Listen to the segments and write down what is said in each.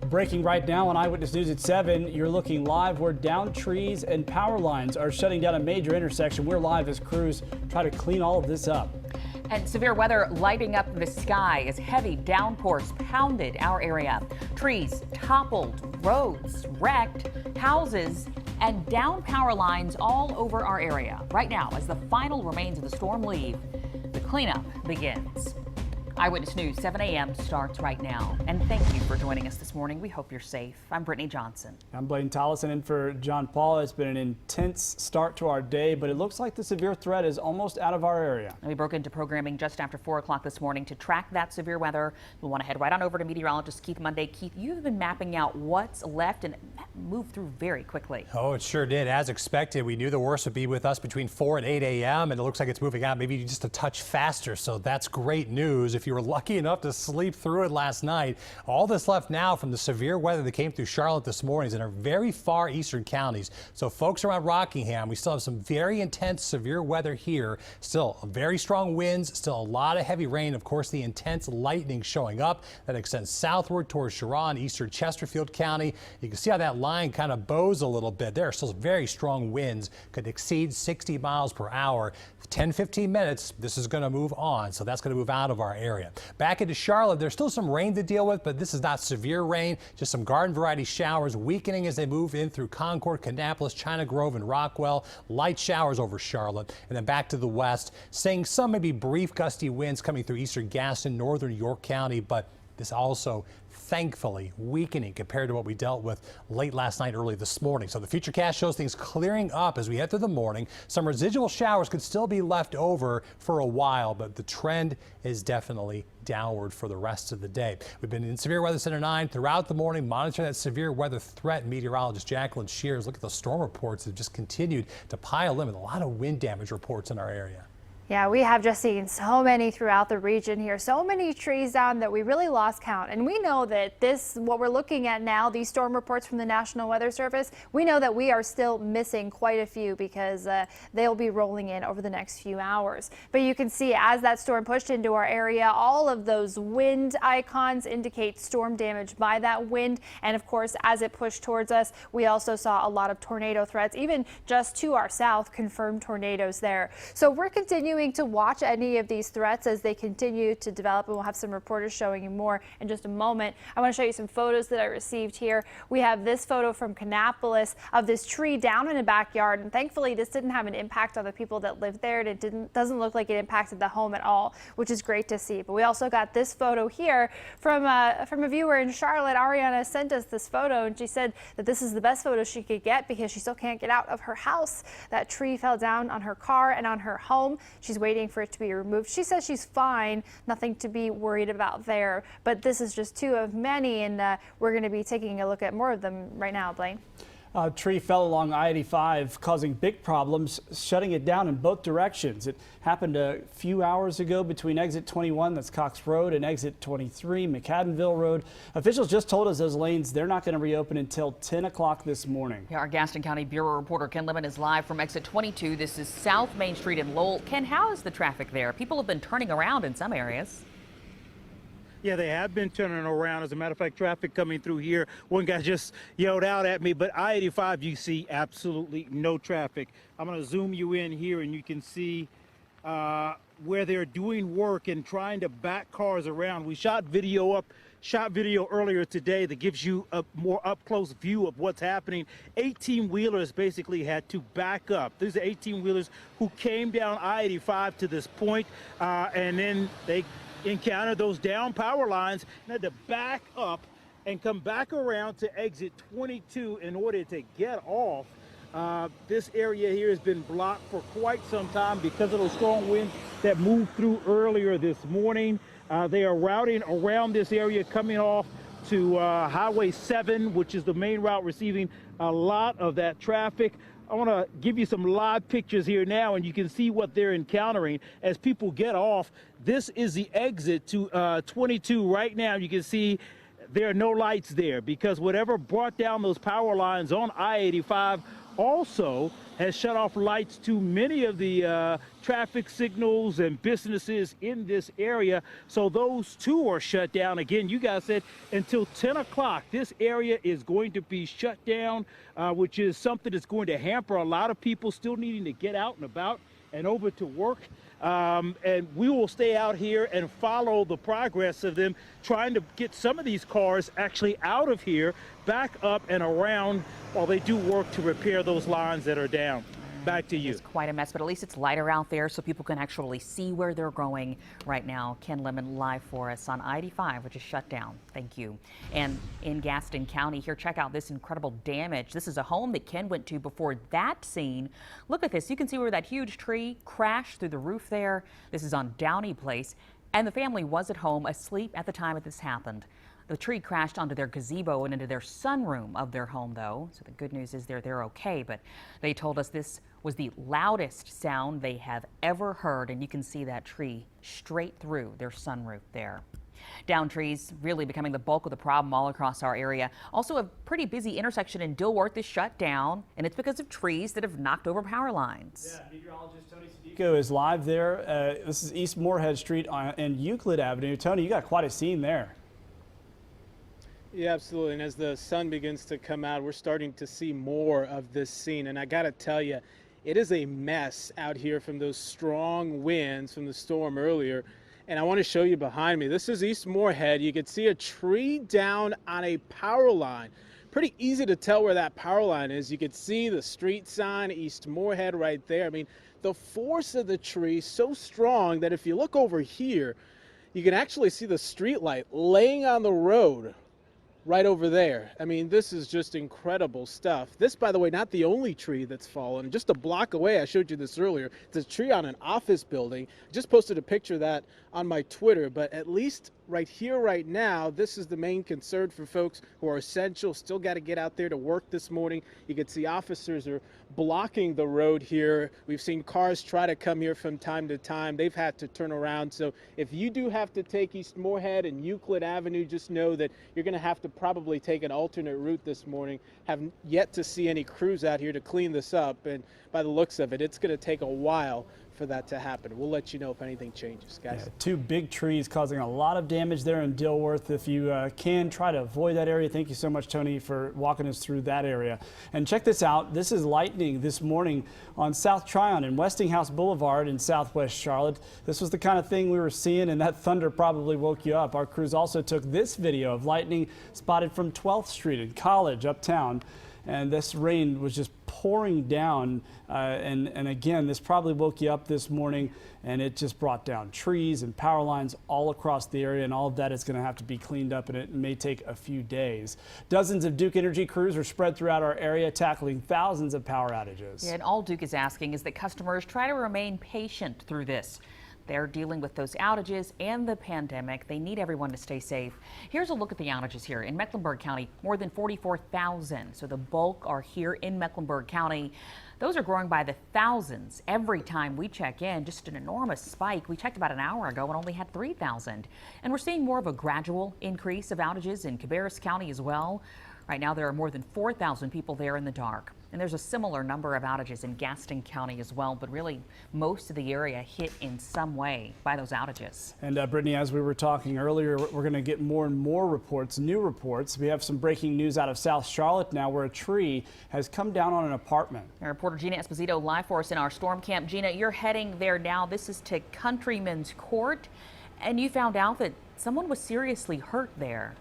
Breaking right now on Eyewitness News at 7, you're looking live where downed trees and power lines are shutting down a major intersection. We're live as crews try to clean all of this up. And severe weather lighting up the sky as heavy downpours pounded our area. Trees toppled, roads wrecked, houses and down power lines all over our area. Right now, as the final remains of the storm leave, the cleanup begins. Eyewitness News 7 a.m. starts right now. And thank you for joining us this morning. We hope you're safe. I'm Brittany Johnson. I'm Blaine Tollison in for John Paul. It's been an intense start to our day, but it looks like the severe threat is almost out of our area. We broke into programming just after 4 o'clock this morning to track that severe weather. We want to head right on over to meteorologist Keith Monday. Keith, you've been mapping out what's left and that moved through very quickly. Oh, it sure did. As expected, we knew the worst would be with us between 4 and 8 a.m. and it looks like it's moving out maybe just a touch faster. So that's great news. If you were lucky enough to sleep through it last night, all that's left now from the severe weather that came through Charlotte this morning is in our very far eastern counties. So folks around Rockingham, we still have some very intense severe weather here. Still very strong winds, still a lot of heavy rain. Of course, the intense lightning showing up that extends southward towards Sharon, eastern Chesterfield County. You can see how that line kind of bows a little bit. There are still very strong winds, could exceed 60 miles per hour. 10-15 minutes, this is going to move on, so that's going to move out of our area. Back into Charlotte, there's still some rain to deal with, but this is not severe rain, just some garden variety showers weakening as they move in through Concord, Kannapolis, China Grove, and Rockwell. Light showers over Charlotte, and then back to the west, seeing some maybe brief gusty winds coming through eastern Gaston, northern York County, but this also thankfully weakening compared to what we dealt with late last night, early this morning. So the futurecast shows things clearing up as we head through the morning. Some residual showers could still be left over for a while, but the trend is definitely downward for the rest of the day. We've been in Severe Weather Center 9 throughout the morning, monitoring that severe weather threat. Meteorologist Jacqueline Shears, look at the storm reports that have just continued to pile in with a lot of wind damage reports in our area. Yeah, we have just seen so many throughout the region here, so many trees down that we really lost count. And we know that what we're looking at now, these storm reports from the National Weather Service, we know that we are still missing quite a few because they'll be rolling in over the next few hours. But you can see as that storm pushed into our area, all of those wind icons indicate storm damage by that wind. And of course, as it pushed towards us, we also saw a lot of tornado threats, even just to our south, confirmed tornadoes there. So we're continuing to watch any of these threats as they continue to develop, and we'll have some reporters showing you more in just a moment. I want to show you some photos that I received here. We have this photo from Kannapolis of this tree down in a backyard, and thankfully this didn't have an impact on the people that lived there. It doesn't look like it impacted the home at all, which is great to see. But we also got this photo here from a viewer in Charlotte. Ariana sent us this photo, and she said that this is the best photo she could get because she still can't get out of her house. That tree fell down on her car and on her home. She's waiting for it to be removed. She says she's fine, nothing to be worried about there. But this is just two of many, and we're going to be taking a look at more of them right now, Blaine. A tree fell along I-85, causing big problems, shutting it down in both directions. It happened a few hours ago between exit 21, that's Cox Road, and exit 23, McAdenville Road. Officials just told us those lanes, they're not going to reopen until 10 o'clock this morning. Yeah, our Gaston County Bureau reporter Ken Lemon is live from exit 22. This is South Main Street in Lowell. Ken, how is the traffic there? People have been turning around in some areas. Yeah, they have been turning around. As a matter of fact, traffic coming through here. One guy just yelled out at me, but I-85, you see absolutely no traffic. I'm going to zoom you in here, and you can see where they're doing work and trying to back cars around. We shot video earlier today that gives you a more up-close view of what's happening. 18-wheelers basically had to back up. These are 18-wheelers who came down I-85 to this point, and then they encountered those down power lines and had to back up and come back around to exit 22 in order to get off. This area here has been blocked for quite some time because of those strong winds that moved through earlier this morning. They are routing around this area, coming off to Highway 7, which is the main route receiving a lot of that traffic. I want to give you some live pictures here now, and you can see what they're encountering as people get off. This is the exit to 22 right now. You can see there are no lights there because whatever brought down those power lines on I-85 also has shut off lights to many of the traffic signals and businesses in this area. So those too are shut down. Again, you guys said until 10 o'clock, this area is going to be shut down, which is something that's going to hamper a lot of people still needing to get out and about and over to work. And we will stay out here and follow the progress of them trying to get some of these cars actually out of here, back up and around while they do work to repair those lines that are down. Back to you. It's quite a mess, but at least it's lighter out there so people can actually see where they're going right now. Ken Lemon live for us on I-85, which is shut down. Thank you. And in Gaston County here, check out this incredible damage. This is a home that Ken went to before that scene. Look at this. You can see where that huge tree crashed through the roof there. This is on Downey Place, and the family was at home asleep at the time that this happened. The tree crashed onto their gazebo and into their sunroom of their home, though. So the good news is they're okay, but they told us this was the loudest sound they have ever heard, and you can see that tree straight through their sunroof there. Down trees really becoming the bulk of the problem all across our area. Also, a pretty busy intersection in Dilworth is shut down, and it's because of trees that have knocked over power lines. Yeah, meteorologist Tony Sadico is live there. This is East Moorhead Street and Euclid Avenue. Tony, you got quite a scene there. Yeah, absolutely. And as the sun begins to come out, we're starting to see more of this scene. And I got to tell you, it is a mess out here from those strong winds from the storm earlier. And I want to show you behind me. This is East Moorhead. You can see a tree down on a power line. Pretty easy to tell where that power line is. You can see the street sign, East Moorhead, right there. I mean, the force of the tree so strong that if you look over here, you can actually see the street light laying on the road right over there. I mean, this is just incredible stuff. This, by the way, not the only tree that's fallen. Just a block away, I showed you this earlier, it's a tree on an office building. I just posted a picture of that on my Twitter, but at least right here, right now, this is the main concern for folks who are essential, still got to get out there to work this morning. You can see officers are blocking the road here. We've seen cars try to come here from time to time. They've had to turn around. So if you do have to take East Moorhead and Euclid Avenue, just know that you're going to have to probably take an alternate route this morning. Have yet to see any crews out here to clean this up, and by the looks of it, it's going to take a while for that to happen. We'll let you know if anything changes, guys. Yeah, two big trees causing a lot of damage there in Dilworth. If you can, try to avoid that area. Thank you so much, Tony, for walking us through that area. And check this out. This is lightning this morning on South Tryon and Westinghouse Boulevard in southwest Charlotte. This was the kind of thing we were seeing, and that thunder probably woke you up. Our crews also took this video of lightning spotted from 12th Street in College uptown. And this rain was just pouring down, and again, this probably woke you up this morning, and it just brought down trees and power lines all across the area, and all of that is going to have to be cleaned up, and it may take a few days. Dozens of Duke Energy crews are spread throughout our area, tackling thousands of power outages. Yeah, and all Duke is asking is that customers try to remain patient through this. They're dealing with those outages and the pandemic. They need everyone to stay safe. Here's a look at the outages here in Mecklenburg County, more than 44,000. So the bulk are here in Mecklenburg County. Those are growing by the thousands every time we check in. Just an enormous spike. We checked about an hour ago and only had 3,000. And we're seeing more of a gradual increase of outages in Cabarrus County as well. Right now, there are more than 4,000 people there in the dark. And there's a similar number of outages in Gaston County as well, but really most of the area hit in some way by those outages. And Brittany, as we were talking earlier, we're going to get more and more reports, new reports. We have some breaking news out of South Charlotte now where a tree has come down on an apartment. Our reporter Gina Esposito live for us in our storm camp. Gina, you're heading there now. This is to Countryman's Court, and you found out that someone was seriously hurt there.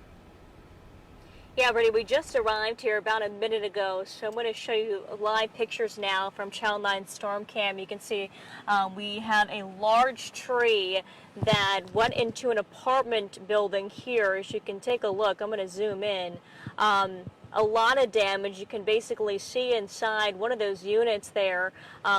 Yeah, Brittany, we just arrived here about a minute ago, so I'm going to show you live pictures now from Channel 9 Storm Cam. You can see we have a large tree that went into an apartment building here. As you can take a look, I'm going to zoom in. A lot of damage. You can basically see inside one of those units there.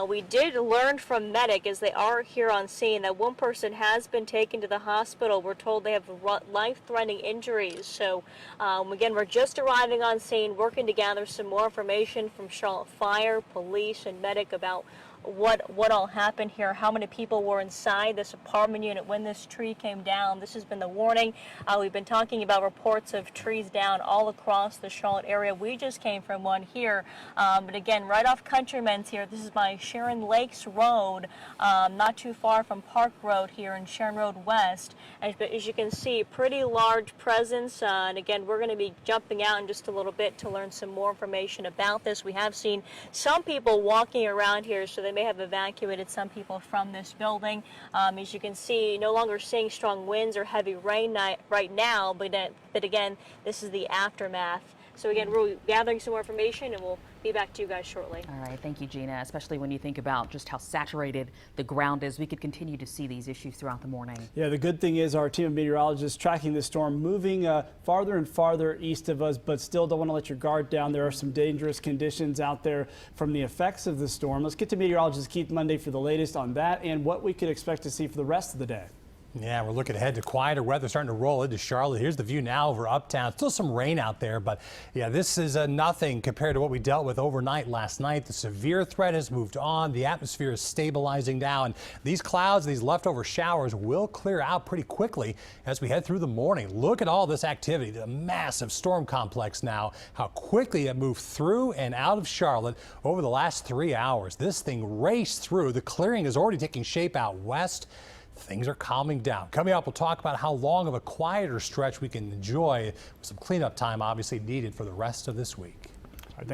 We did learn from medic, as they are here on scene, that one person has been taken to the hospital. We're told they have life-threatening injuries. So again, we're just arriving on scene, working to gather some more information from Charlotte Fire, police, and medic about what all happened here, how many people were inside this apartment unit when this tree came down. This has been the warning. We've been talking about reports of trees down all across the Charlotte area. We just came from one here, but again, right off Countryman's here. This is by Sharon Lakes Road, not too far from Park Road here in Sharon Road West. As you can see, pretty large presence, and again, we're going to be jumping out in just a little bit to learn some more information about this. We have seen some people walking around here, so they may have evacuated some people from this building. As you can see, no longer seeing strong winds or heavy rain right now, but again, this is the aftermath. So again, we're gathering some more information, and we'll be back to you guys shortly. All right, thank you, Gina, especially when you think about just how saturated the ground is. We could continue to see these issues throughout the morning. Yeah, the good thing is our team of meteorologists tracking the storm, moving farther and farther east of us, but still don't want to let your guard down. There are some dangerous conditions out there from the effects of the storm. Let's get to meteorologist Keith Monday for the latest on that and what we could expect to see for the rest of the day. Yeah, we're looking ahead to quieter weather starting to roll into Charlotte. Here's the view now over uptown. Still some rain out there, but yeah, this is nothing compared to what we dealt with overnight last night. The severe threat has moved on. The atmosphere is stabilizing now, and these clouds, these leftover showers will clear out pretty quickly as we head through the morning. Look at all this activity, the massive storm complex now, how quickly it moved through and out of Charlotte over the last 3 hours. This thing raced through. The clearing is already taking shape out west. Things are calming down. Coming up, we'll talk about how long of a quieter stretch we can enjoy with some cleanup time obviously needed for the rest of this week.